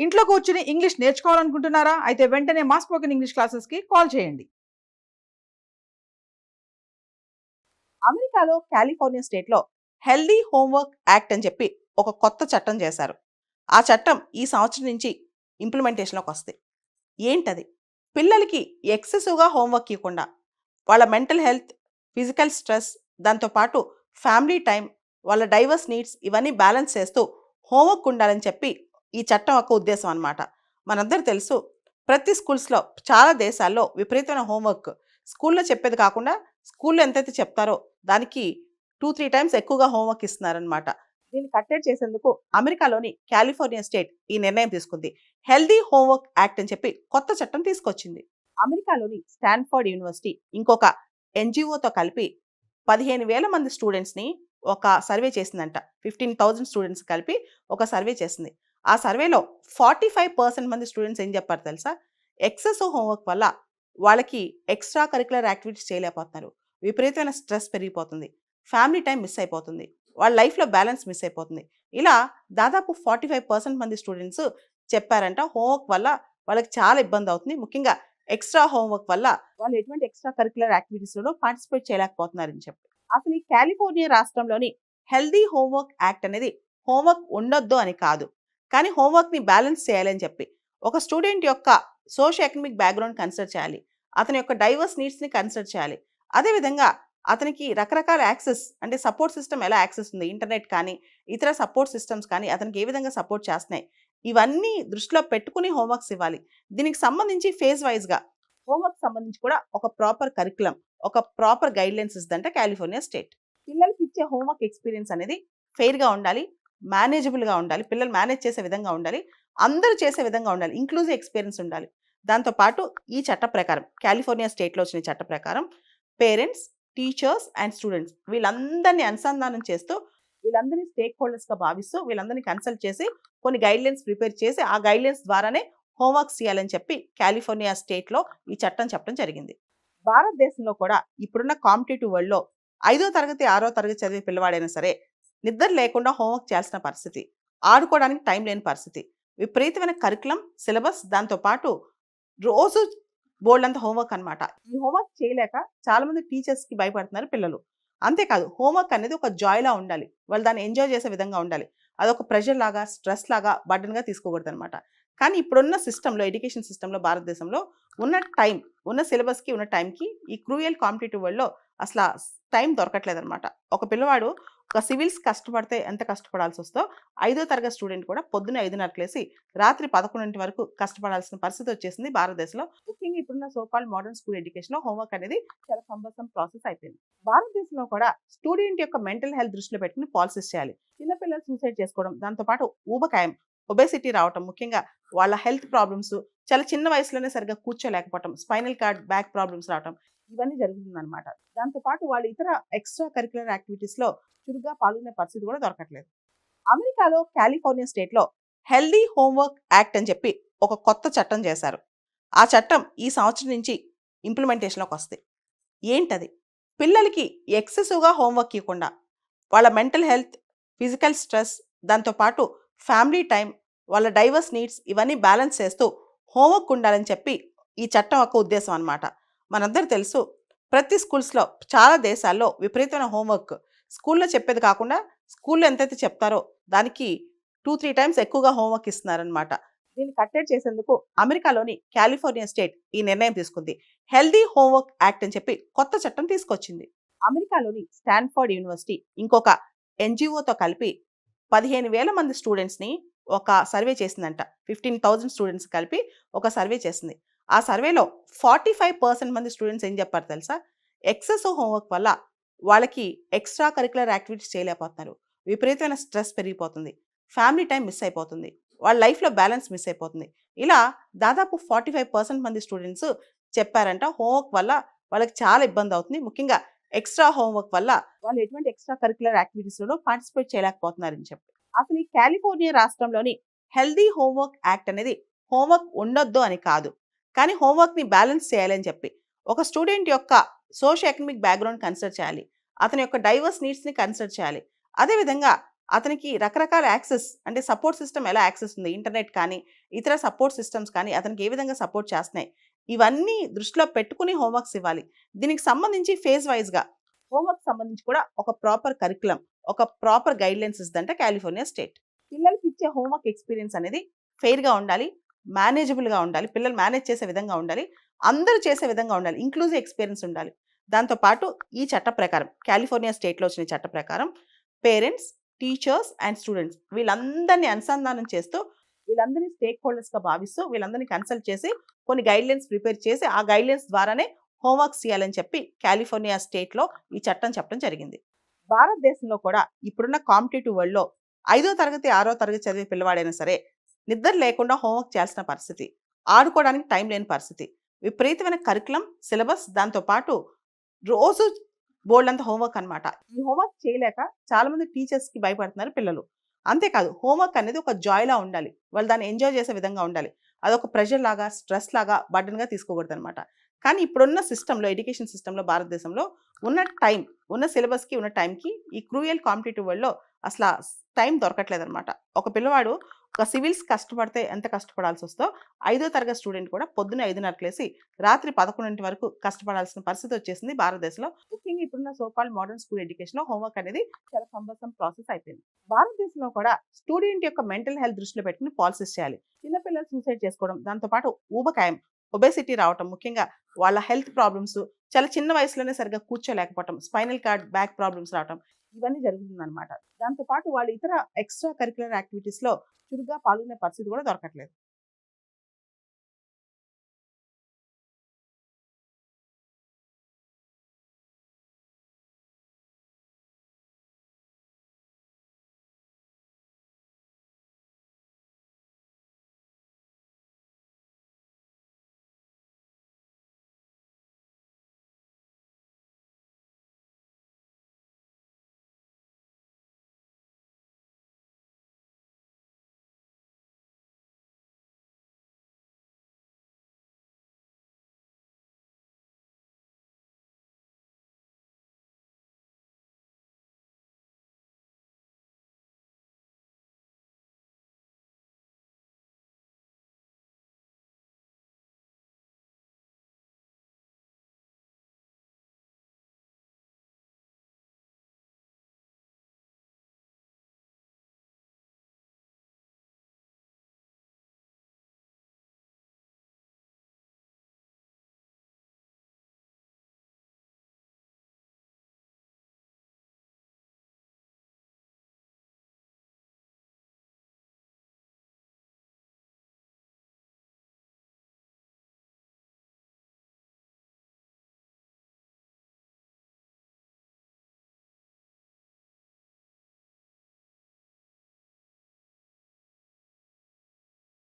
ఇంట్లో కూర్చుని ఇంగ్లీష్ నేర్చుకోవాలనుకుంటున్నారా? అయితే వెంటనే మా స్పోకెన్ ఇంగ్లీష్ క్లాసెస్‌కి కాల్ చేయండి. అమెరికాలో కాలిఫోర్నియా స్టేట్‌లో హెల్తీ హోంవర్క్ యాక్ట్ అని చెప్పి ఒక కొత్త చట్టం చేశారు. ఆ చట్టం ఈ సంవత్సరం నుంచి ఇంప్లిమెంటేషన్‌లోకి వస్తుంది. ఏంటది? పిల్లలకి ఎక్సెసివ్‌గా హోంవర్క్ ఇవ్వకుండా, వాళ్ళ మెంటల్ హెల్త్, ఫిజికల్ స్ట్రెస్, దాంతో పాటు ఫ్యామిలీ టైం, వాళ్ళ డైవర్స్ నీడ్స్ ఇవన్నీ బ్యాలెన్స్ చేస్తూ హోంవర్క్ ఉండాలని చెప్పి ఈ చట్టం యొక్క ఉద్దేశం అన్నమాట. మనందరూ తెలుసు, ప్రతి స్కూల్స్‌లో చాలా దేశాల్లో విపరీతమైన హోంవర్క్ స్కూల్‌లో చెప్పేది కాకుండా స్కూల్‌లో ఎంతైతే చెప్తారో దానికి 2, 3 టైమ్స్ ఎక్కువగా హోంవర్క్ ఇస్తున్నారనమాట. దీన్ని కట్టడి చేసేందుకు అమెరికాలోని కాలిఫోర్నియా స్టేట్ ఈ నిర్ణయం తీసుకుంది. హెల్తీ హోంవర్క్ యాక్ట్ అని చెప్పి కొత్త చట్టం తీసుకొచ్చింది. అమెరికాలోని స్టాన్ఫర్డ్ యూనివర్సిటీ ఇంకొక ఎన్‌జీఓతో కలిపి 15,000 మంది స్టూడెంట్స్‌ని ఒక సర్వే చేసిందంట. 15,000 స్టూడెంట్స్ కలిపి ఒక సర్వే చేసింది. ఆ సర్వేలో 45% మంది స్టూడెంట్స్ ఏం చెప్పారో తెలుసా? ఎక్సెసివ్ హోంవర్క్ వల్ల వాళ్ళకి ఎక్స్‌ట్రా కరిక్యులర్ యాక్టివిటీస్ చేయలేకపోతున్నారు. విపరీతమైన స్ట్రెస్ పెరిగిపోతుంది. ఫ్యామిలీ టైం మిస్ అయిపోతుంది. వాళ్ళ లైఫ్‌లో బ్యాలెన్స్ మిస్ అయిపోతుంది. ఇలా దాదాపు 45% మంది స్టూడెంట్స్ చెప్పారంట హోంవర్క్ వల్ల వాళ్ళకి చాలా ఇబ్బందవుతుంది. ముఖ్యంగా ఎక్స్‌ట్రా హోంవర్క్ వల్ల వాళ్ళు ఎటువంటి ఎక్స్‌ట్రా కరిక్యులర్ యాక్టివిటీస్‌లోనూ పార్టిసిపేట్ చేయలేకపోతున్నారని చెప్పి. అసలు ఈ కాలిఫోర్నియా రాష్ట్రంలోని హెల్తీ హోంవర్క్ యాక్ట్ అనేది హోంవర్క్ ఉండొద్దు అని కాదు. కానీ హోంవర్క్‌ని బ్యాలెన్స్ చేయాలని చెప్పి. ఒక స్టూడెంట్ యొక్క సోషియో ఎకనామిక్ బ్యాక్‌గ్రౌండ్ కన్సిడర్ చేయాలి. అతని యొక్క డైవర్స్ నీడ్స్‌ని కన్సిడర్ చేయాలి. అదేవిధంగా అతనికి రకరకాల యాక్సెస్ అంటే సపోర్ట్ సిస్టమ్ ఎలా యాక్సెస్ ఉంది, ఇంటర్నెట్ కానీ, ఇతర సపోర్ట్ సిస్టమ్స్ కానీ అతనికి ఏ విధంగా సపోర్ట్ చేస్తున్నాయి. ఇవన్నీ దృష్టిలో పెట్టుకుని హోంవర్క్స్ ఇవ్వాలి. దీనికి సంబంధించి ఫేజ్ వైస్‌గా హోంవర్క్ సంబంధించి కూడా ఒక ప్రాపర్ కరిక్యులమ్, ఒక ప్రాపర్ గైడ్‌లైన్స్ ఇస్తదంట కాలిఫోర్నియా స్టేట్. పిల్లలకి ఇచ్చే హోంవర్క్ ఎక్స్‌పీరియన్స్ అనేది ఫెయిర్‌గా ఉండాలి. మేనేజబుల్‌గా ఉండాలి. పిల్లలు మేనేజ్ చేసే విధంగా ఉండాలి. అందరూ చేసే విధంగా ఉండాలి. ఇంక్లూజివ్ ఎక్స్‌పీరియన్స్ ఉండాలి. దాంతో పాటు ఈ చట్ట ప్రకారం కాలిఫోర్నియా స్టేట్‌లో వచ్చిన చట్ట ప్రకారం పేరెంట్స్, టీచర్స్ అండ్ స్టూడెంట్స్ వీళ్ళందరినీ అనుసంధానం చేస్తూ, వీళ్ళందరినీ స్టేక్ హోల్డర్స్‌గా భావిస్తూ, వీళ్ళందరినీ కన్సల్ట్ చేసి కొన్ని గైడ్‌లైన్స్ ప్రిపేర్ చేసి, ఆ గైడ్‌లైన్స్ ద్వారానే హోంవర్క్స్ చేయాలని చెప్పి కాలిఫోర్నియా స్టేట్‌లో ఈ చట్టం చెప్పడం జరిగింది. భారతదేశంలో కూడా ఇప్పుడున్న కాంపిటీటివ్ వరల్డ్‌లో 5వ తరగతి, 6వ తరగతి చదివే పిల్లవాడైనా సరే నిద్ర లేకుండా హోంవర్క్ చేయాల్సిన పరిస్థితి. ఆడుకోవడానికి టైం లేని పరిస్థితి. విపరీతమైన కరికులమ్, సిలబస్ దాంతో పాటు రోజు బోలెడంత హోంవర్క్ అనమాట. ఈ హోంవర్క్ చేయలేక చాలామంది టీచర్స్‌కి భయపడుతున్నారు పిల్లలు. అంతేకాదు హోంవర్క్ అనేది ఒక జాయ్‌లా ఉండాలి. వాళ్ళు దాన్ని ఎంజాయ్ చేసే విధంగా ఉండాలి. అదొక ప్రెషర్ లాగా, స్ట్రెస్ లాగా, బర్డెన్‌గా తీసుకోకూడదనమాట. కానీ ఇప్పుడున్న సిస్టమ్‌లో, ఎడ్యుకేషన్ సిస్టమ్‌లో భారతదేశంలో ఉన్న టైం, ఉన్న సిలబస్‌కి, ఉన్న టైంకి ఈ క్రూయల్ కాంపిటీటివ్ వరల్డ్‌లో అసల టైం దొరకట్లేదనమాట. ఒక పిల్లవాడు ఒక సివిల్స్ కష్టపడితే ఎంత కష్టపడాల్సొస్తదో, 5వ తరగతి స్టూడెంట్ కూడా పొద్దున్న 5:30కి లేసి రాత్రి 11 వరకు కష్టపడాల్సిన పరిస్థితి వచ్చేసింది భారతదేశంలో. ముఖ్యంగా ఇప్పుడున్న సో కాల్డ్ మోడర్న్ స్కూల్ ఎడ్యుకేషన్‌లో హోంవర్క్ అనేది చాలా కంబల్సరీ ప్రాసెస్ అయిపోయింది. భారతదేశంలో కూడా స్టూడెంట్ యొక్క మెంటల్ హెల్త్ దృష్టిలో పెట్టుకుని పాలిసీస్ చేయాలి. చిన్న పిల్లలు సూసైడ్ చేసుకోవడం, దాంతో పాటు ఊబకాయం, ఒబేసిటీ రావటం, ముఖ్యంగా వాళ్ళ హెల్త్ ప్రాబ్లమ్స్, చాలా చిన్న వయసులోనే సరిగ్గా కూర్చోలేకపోవటం, స్పైనల్ కార్డ్, బ్యాక్ ప్రాబ్లమ్స్ రావటం ఇవన్నీ జరుగుతుందనమాట. దాంతో పాటు వాళ్ళు ఇతర ఎక్స్‌ట్రా కరిక్యులర్ యాక్టివిటీస్‌లో చురుగ్గా పాల్గొనే పరిస్థితి కూడా దొరకట్లేదు. అమెరికాలో కాలిఫోర్నియా స్టేట్‌లో హెల్తీ హోంవర్క్ యాక్ట్ అని చెప్పి ఒక కొత్త చట్టం చేశారు. ఆ చట్టం ఈ సంవత్సరం నుంచి ఇంప్లిమెంటేషన్‌లోకి వస్తుంది. ఏంటది? పిల్లలకి ఎక్సెసివ్‌గా హోంవర్క్ ఇవ్వకుండా, వాళ్ళ మెంటల్ హెల్త్, ఫిజికల్ స్ట్రెస్, దాంతో పాటు ఫ్యామిలీ టైం, వాళ్ళ డైవర్స్ నీడ్స్ ఇవన్నీ బ్యాలెన్స్ చేస్తూ హోంవర్క్ ఉండాలని చెప్పి ఈ చట్టం యొక్క ఉద్దేశం అన్నమాట. మనందరూ తెలుసు, ప్రతి స్కూల్స్‌లో చాలా దేశాల్లో విపరీతమైన హోంవర్క్ స్కూల్‌లో చెప్పేది కాకుండా స్కూల్‌లో ఎంతైతే చెప్తారో దానికి 2, 3 టైమ్స్ ఎక్కువగా హోంవర్క్ ఇస్తున్నారనమాట. దీన్ని కట్టడి చేసేందుకు అమెరికాలోని కాలిఫోర్నియా స్టేట్ ఈ నిర్ణయం తీసుకుంది. హెల్తీ హోంవర్క్ యాక్ట్ అని చెప్పి కొత్త చట్టం తీసుకొచ్చింది. అమెరికాలోని స్టాన్ఫర్డ్ యూనివర్సిటీ ఇంకొక ఎన్‌జీఓతో కలిపి 15,000 మంది స్టూడెంట్స్‌ని ఒక సర్వే చేసిందంట. 15,000 స్టూడెంట్స్ కలిపి ఒక సర్వే చేసింది. ఆ సర్వేలో 45% మంది స్టూడెంట్స్ ఏం చెప్పారో తెలుసా? ఎక్సెసివ్ హోంవర్క్ వల్ల వాళ్ళకి ఎక్స్‌ట్రా కరిక్యులర్ యాక్టివిటీస్ చేయలేకపోతున్నారు. విపరీతమైన స్ట్రెస్ పెరిగిపోతుంది. ఫ్యామిలీ టైం మిస్ అయిపోతుంది. వాళ్ళ లైఫ్‌లో బ్యాలెన్స్ మిస్ అయిపోతుంది. ఇలా దాదాపు 45% మంది స్టూడెంట్స్ చెప్పారంట హోంవర్క్ వల్ల వాళ్ళకి చాలా ఇబ్బందవుతుంది. ముఖ్యంగా ఎక్స్‌ట్రా హోంవర్క్ వల్ల వాళ్ళు ఎటువంటి ఎక్స్‌ట్రా కరిక్యులర్ యాక్టివిటీస్‌లోనూ పార్టిసిపేట్ చేయలేకపోతున్నారని చెప్పి. అసలు ఈ కాలిఫోర్నియా రాష్ట్రంలోని హెల్తీ హోంవర్క్ యాక్ట్ అనేది హోంవర్క్ ఉండొద్దు అని కాదు. కానీ హోంవర్క్‌ని బ్యాలెన్స్ చేయాలని చెప్పి. ఒక స్టూడెంట్ యొక్క సోషియో ఎకనామిక్ బ్యాక్‌గ్రౌండ్ కన్సిడర్ చేయాలి. అతని యొక్క డైవర్స్ నీడ్స్‌ని కన్సిడర్ చేయాలి. అదేవిధంగా అతనికి రకరకాల యాక్సెస్ అంటే సపోర్ట్ సిస్టమ్ ఎలా యాక్సెస్ ఉంది, ఇంటర్నెట్ కానీ, ఇతర సపోర్ట్ సిస్టమ్స్ కానీ అతనికి ఏ విధంగా సపోర్ట్ చేస్తున్నాయి, ఇవన్నీ దృష్టిలో పెట్టుకుని హోంవర్క్స్ ఇవ్వాలి. దీనికి సంబంధించి ఫేజ్ వైజ్‌గా హోంవర్క్ సంబంధించి కూడా ఒక ప్రాపర్ కరిక్యులమ్, ఒక ప్రాపర్ గైడ్‌లైన్స్ ఇస్తదంట కాలిఫోర్నియా స్టేట్. పిల్లలకి ఇచ్చే హోంవర్క్ ఎక్స్‌పీరియన్స్ అనేది ఫెయిర్‌గా ఉండాలి, మేనేజబుల్‌గా ఉండాలి, పిల్లలు మేనేజ్ చేసే విధంగా ఉండాలి, అందరూ చేసే విధంగా ఉండాలి, ఇంక్లూజివ్ ఎక్స్‌పీరియన్స్ ఉండాలి. దాంతో పాటు ఈ చట్ట ప్రకారం కాలిఫోర్నియా స్టేట్‌లో వచ్చిన చట్ట ప్రకారం పేరెంట్స్, టీచర్స్ అండ్ స్టూడెంట్స్ వీళ్ళందరినీ అనుసంధానం చేస్తూ, వీళ్ళందరినీ స్టేక్ హోల్డర్స్‌గా భావిస్తూ, వీళ్ళందరినీ కన్సల్ట్ చేసి కొన్ని గైడ్‌లైన్స్ ప్రిపేర్ చేసి, ఆ గైడ్‌లైన్స్ ద్వారానే హోంవర్క్స్ చేయాలని చెప్పి కాలిఫోర్నియా స్టేట్‌లో ఈ చట్టం చెప్పడం జరిగింది. భారతదేశంలో కూడా ఇప్పుడున్న కాంపిటీటివ్ వరల్డ్‌లో 5వ తరగతి, 6వ తరగతి చదివే పిల్లవాడైనా సరే నిద్ర లేకుండా హోంవర్క్ చేయాల్సిన పరిస్థితి, ఆడుకోవడానికి టైం లేని పరిస్థితి, విపరీతమైన కరికులం, సిలబస్, దాంతో పాటు రోజు బోలెడంత హోంవర్క్ అనమాట. ఈ హోంవర్క్ చేయలేక చాలామంది టీచర్స్‌కి భయపడుతున్నారు పిల్లలు. అంతేకాదు హోంవర్క్ అనేది ఒక జాయ్‌లా ఉండాలి. వాళ్ళు దాన్ని ఎంజాయ్ చేసే విధంగా ఉండాలి. అదొక ప్రెషర్ లాగా, స్ట్రెస్ లాగా, బర్డెన్‌గా తీసుకోకూడదనమాట. కానీ ఇప్పుడున్న సిస్టమ్‌లో, ఎడ్యుకేషన్ సిస్టమ్‌లో భారతదేశంలో ఉన్న టైం, ఉన్న సిలబస్‌కి, ఉన్న టైంకి ఈ క్రూయల్ కాంపిటీటివ్ వరల్డ్‌లో అసల టైం దొరకట్లేదనమాట. ఒక పిల్లవాడు ఒక సివిల్స్ కష్టపడితే ఎంత కష్టపడాల్సొస్తో, 5వ తరగతి స్టూడెంట్ కూడా పొద్దున్న 5:30కి లేసి రాత్రి 11 వరకు కష్టపడాల్సిన పరిస్థితి వచ్చేసింది భారతదేశంలో. ముఖ్యంగా ఇప్పుడున్న సో కాల్డ్ మోడర్న్ స్కూల్ ఎడ్యుకేషన్‌లో హోంవర్క్ అనేది చాలా కంబల్సరీ ప్రాసెస్ అయిపోయింది. భారతదేశంలో కూడా స్టూడెంట్ యొక్క మెంటల్ హెల్త్ దృష్టిలో పెట్టుకుని పాలిసీస్ చేయాలి. చిన్న పిల్లలు సూసైడ్ చేసుకోవడం, దాంతో పాటు ఊబకాయం, ఒబేసిటీ రావటం, ముఖ్యంగా వాళ్ళ హెల్త్ ప్రాబ్లమ్స్, చాలా చిన్న వయసులోనే సరిగ్గా కూర్చోలేకపోవటం, స్పైనల్ కార్డ్, బ్యాక్ ప్రాబ్లమ్స్ రావటం, ఇవన్నీ జరుగుతుందనమాట. దాంతో పాటు వాళ్ళు ఇతర ఎక్స్‌ట్రా కరిక్యులర్ యాక్టివిటీస్‌లో చురుగ్గా పాల్గొనే పరిస్థితి కూడా దొరకట్లేదు.